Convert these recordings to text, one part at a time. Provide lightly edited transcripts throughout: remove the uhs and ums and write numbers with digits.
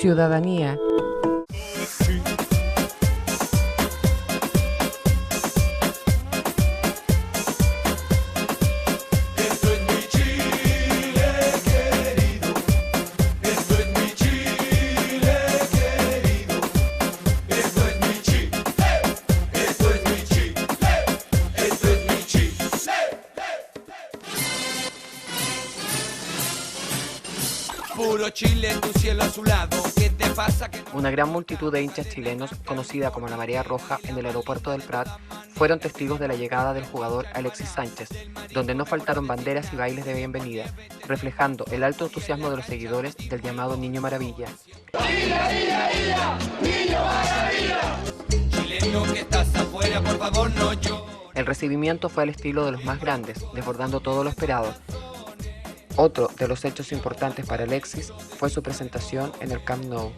Ciudadanía. Puro Chile, tu cielo azulado, ¿qué te pasa? Una gran multitud de hinchas chilenos, conocida como la Marea Roja en el aeropuerto del Prat, fueron testigos de la llegada del jugador Alexis Sánchez, donde no faltaron banderas y bailes de bienvenida, reflejando el alto entusiasmo de los seguidores del llamado Niño Maravilla. ¡Niño Maravilla! Chileno que estás afuera, por favor no llores. El recibimiento fue al estilo de los más grandes, desbordando todo lo esperado. Otro de los hechos importantes para Alexis fue su presentación en el Camp Nou.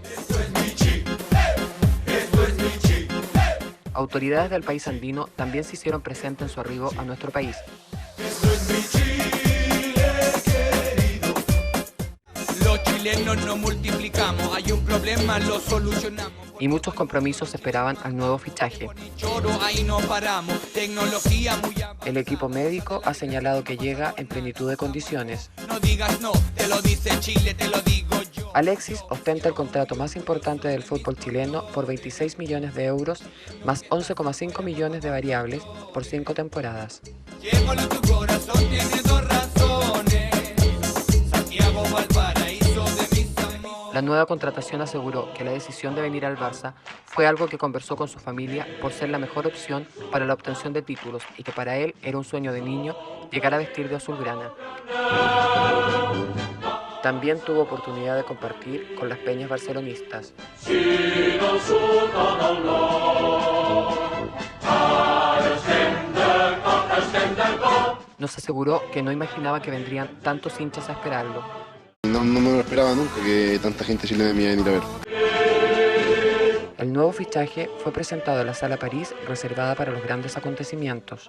Autoridades del país andino también se hicieron presentes en su arribo a nuestro país. Los chilenos nos multiplicamos, hay un problema, lo solucionamos. Y muchos compromisos esperaban al nuevo fichaje. Ahí no paramos, tecnología muy... El equipo médico ha señalado que llega en plenitud de condiciones. No digas no, te lo dice Chile, te lo digo yo. Alexis ostenta el contrato más importante del fútbol chileno por 26 millones de euros, más 11,5 millones de variables por 5 temporadas. Llévalo en tu corazón, tiene dos razones. Santiago Valparaíso de mis amores. La nueva contratación aseguró que la decisión de venir al Barça fue algo que conversó con su familia por ser la mejor opción para la obtención de títulos y que para él era un sueño de niño llegar a vestir de azulgrana. También tuvo oportunidad de compartir con las peñas barcelonistas. Nos aseguró que no imaginaba que vendrían tantos hinchas a esperarlo. No me lo esperaba nunca que tanta gente chilena me iba a venir a ver. El nuevo fichaje fue presentado en la Sala París, reservada para los grandes acontecimientos.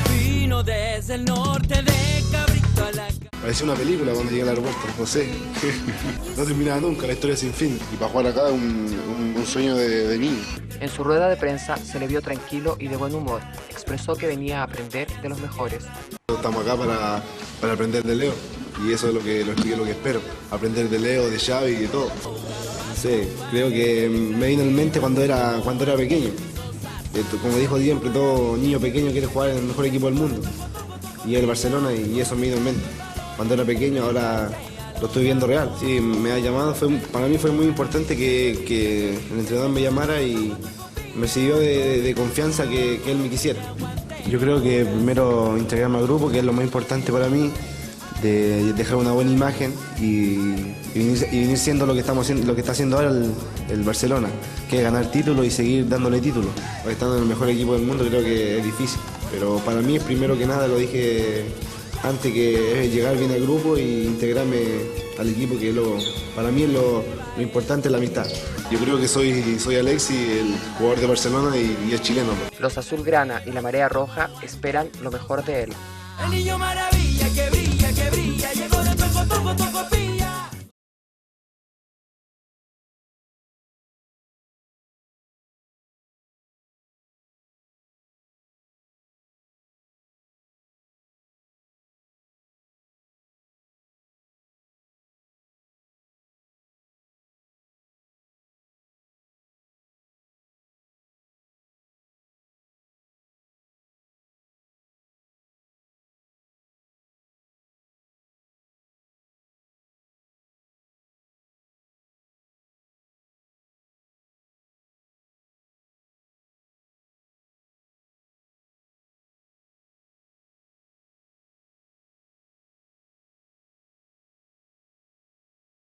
Vino desde el norte de Cabrito a la... Parecía una película cuando llegué al aeropuerto, no sé. No terminaba nunca, la historia sin fin. Y para jugar acá es un sueño de niño. En su rueda de prensa se le vio tranquilo y de buen humor. Expresó que venía a aprender de los mejores. Estamos acá para aprender de Leo. Y eso es lo que espero. Aprender de Leo, de Xavi y de todo. Sí, creo que me vino en mente cuando era pequeño. Como dijo siempre, todo niño pequeño quiere jugar en el mejor equipo del mundo. Y el Barcelona, y eso me vino en mente. Cuando era pequeño, ahora lo estoy viendo real. Sí, me ha llamado, para mí fue muy importante que el entrenador me llamara y me sirvió de confianza que él me quisiera. Yo creo que primero integrarme al grupo, que es lo más importante para mí, de dejar una buena imagen y venir siendo lo que está haciendo ahora el Barcelona, que es ganar títulos y seguir dándole títulos. Estando en el mejor equipo del mundo creo que es difícil, pero para mí primero que nada, lo dije antes, que es llegar bien al grupo e integrarme al equipo, que para mí es lo importante, es la amistad. Yo creo que soy Alexis, el jugador de Barcelona y es chileno. Los azulgrana y la Marea Roja esperan lo mejor de él. El niño maravilla que brilla, llegó de toco, toco, toco, pilla.